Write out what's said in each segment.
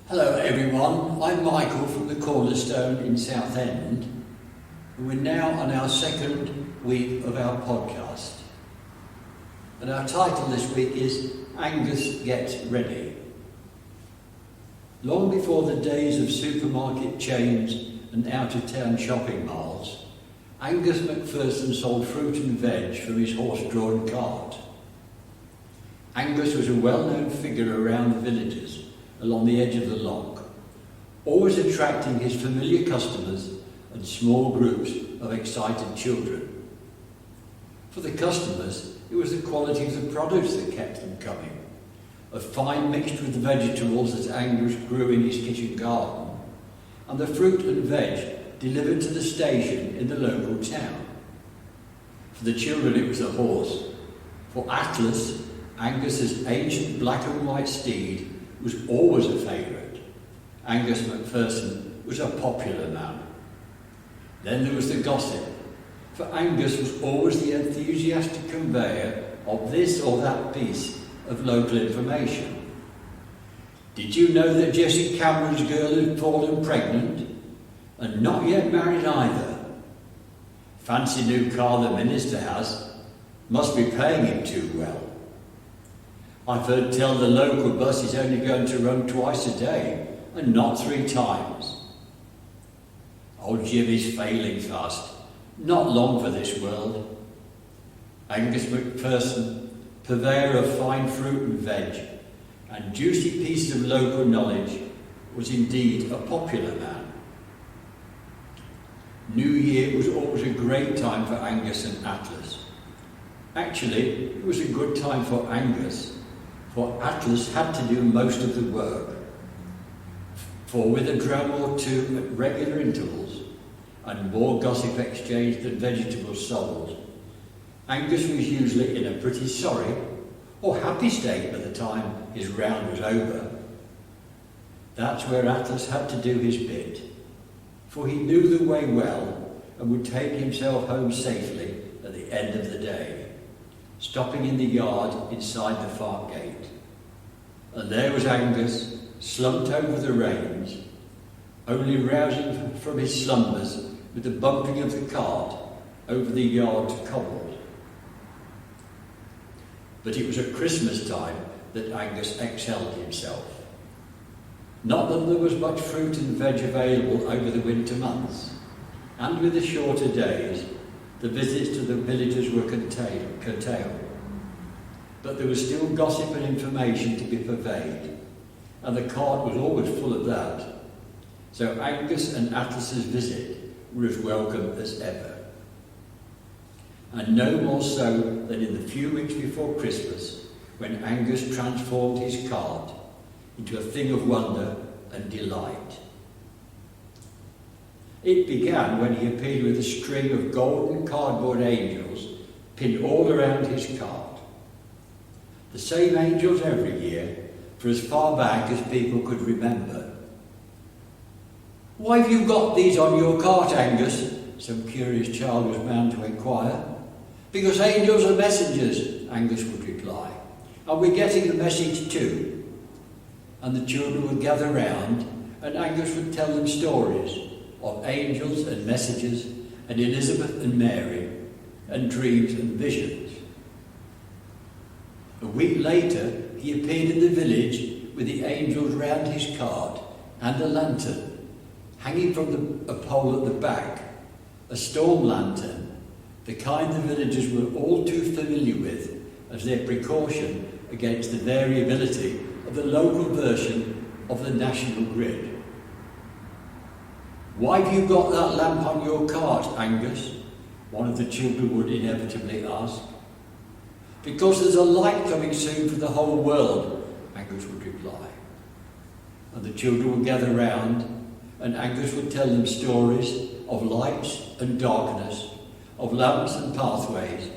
Hello everyone, I'm Michael from the Cornerstone in Southend, and we're now on our second week of our podcast. And our title this week is Angus Gets Ready. Long before the days of supermarket chains and out-of-town shopping malls, Angus McPherson sold fruit and veg from his horse-drawn cart. Angus was a well-known figure around the villages along the edge of the loch, always attracting his familiar customers and small groups of excited children. For the customers, it was the quality of the produce that kept them coming, a fine mixed with the vegetables that Angus grew in his kitchen garden, and the fruit and veg delivered to the station in the local town. For the children it was a horse. For Atlas, Angus's ancient black and white steed, was always a favourite. Angus McPherson was a popular man. Then there was the gossip, for Angus was always the enthusiastic conveyor of this or that piece of local information. Did you know that Jessie Cameron's girl had fallen pregnant? And not yet married either. Fancy new car the minister has. Must be paying him too well. I've heard tell the local bus is only going to run twice a day and not 3 times. Old Jimmy's failing fast. Not long for this world. Angus McPherson, purveyor of fine fruit and veg and juicy pieces of local knowledge, was indeed a popular man. New Year was always a great time for Angus and Atlas. Actually, it was a good time for Angus, for Atlas had to do most of the work. For with a dram or two at regular intervals, and more gossip exchanged than vegetables sold, Angus was usually in a pretty sorry or happy state by the time his round was over. That's where Atlas had to do his bit, for he knew the way well and would take himself home safely at the end of the day, stopping in the yard inside the farm gate. And there was Angus, slumped over the reins, only rousing from his slumbers with the bumping of the cart over the yard's cobbles. But it was at Christmas time that Angus excelled himself. Not that there was much fruit and veg available over the winter months, and with the shorter days, the visits to the villagers were curtailed. But there was still gossip and information to be purveyed, and the cart was always full of that. So Angus and Atlas's visit were as welcome as ever. And no more so than in the few weeks before Christmas, when Angus transformed his cart into a thing of wonder and delight. It began when he appeared with a string of golden cardboard angels pinned all around his cart. The same angels every year, for as far back as people could remember. "Why have you got these on your cart, Angus?" some curious child was bound to inquire. "Because angels are messengers," Angus would reply. "And we're getting the message too." And the children would gather round, and Angus would tell them stories of angels and messages, and Elizabeth and Mary, and dreams and visions. A week later, he appeared in the village with the angels round his cart and a lantern, hanging from a pole at the back, a storm lantern, the kind the villagers were all too familiar with as their precaution against the variability of the local version of the national grid. "Why have you got that lamp on your cart, Angus?" one of the children would inevitably ask. "Because there's a light coming soon for the whole world," Angus would reply. And the children would gather round, and Angus would tell them stories of lights and darkness, of lamps and pathways,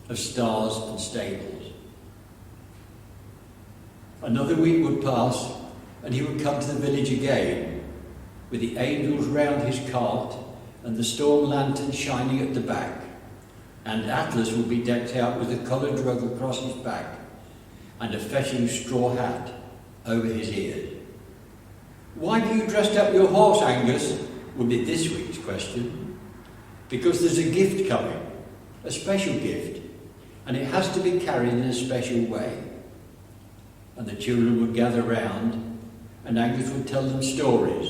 of stars and stables. Another week would pass, and he would come to the village again, with the angels round his cart and the storm lantern shining at the back, and Atlas would be decked out with a coloured rug across his back and a fetching straw hat over his ears. Why have you dressed up your horse, Angus? Will be this week's question. Because there's a gift coming, a special gift, and it has to be carried in a special way. And the children would gather round, and Angus would tell them stories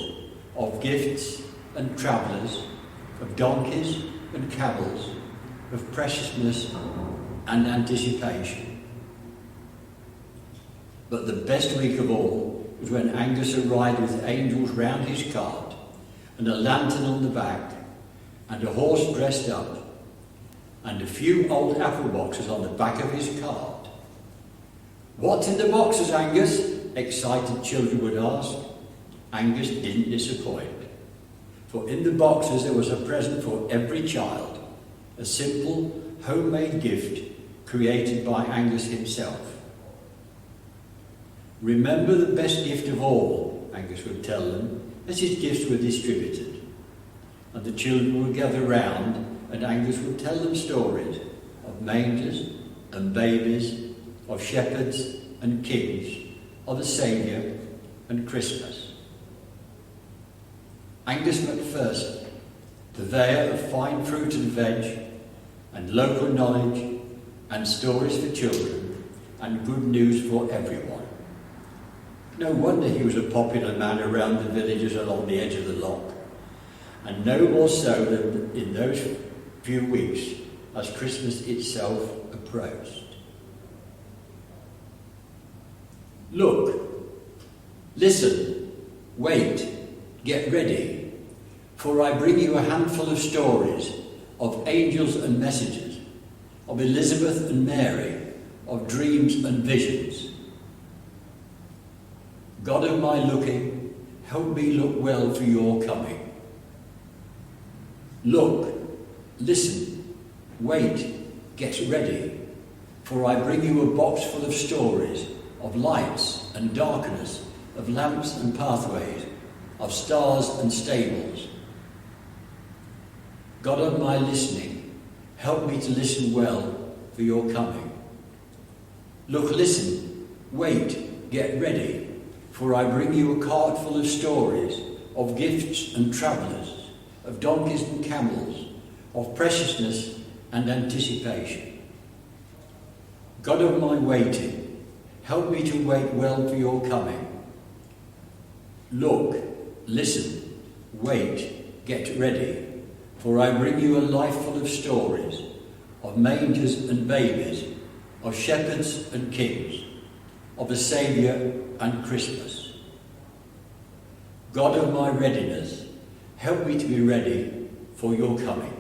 of gifts and travellers, of donkeys and camels, of preciousness and anticipation. But the best week of all was when Angus arrived with angels round his cart, and a lantern on the back, and a horse dressed up, and a few old apple boxes on the back of his cart. "What's in the boxes, Angus?" excited children would ask. Angus didn't disappoint. For in the boxes there was a present for every child, a simple, homemade gift created by Angus himself. "Remember the best gift of all," Angus would tell them, as his gifts were distributed. And the children would gather round, and Angus would tell them stories of mangers and babies, of shepherds and kings, of the Saviour and Christmas. Angus MacPherson, purveyor of fine fruit and veg, and local knowledge, and stories for children, and good news for everyone. No wonder he was a popular man around the villages along the edge of the loch, and no more so than in those few weeks as Christmas itself approached. "Look, listen, wait, get ready, for I bring you a handful of stories, of angels and messengers, of Elizabeth and Mary, of dreams and visions. God of my looking, help me look well for your coming. Look, listen, wait, get ready, for I bring you a box full of stories, of lights and darkness, of lamps and pathways, of stars and stables. God of my listening, help me to listen well for your coming. Look, listen, wait, get ready, for I bring you a cart full of stories, of gifts and travellers, of donkeys and camels, of preciousness and anticipation. God of my waiting, help me to wait well for your coming. Look, listen, wait, get ready, for I bring you a life full of stories, of mangers and babies, of shepherds and kings, of a Saviour and Christmas. God of my readiness, help me to be ready for your coming.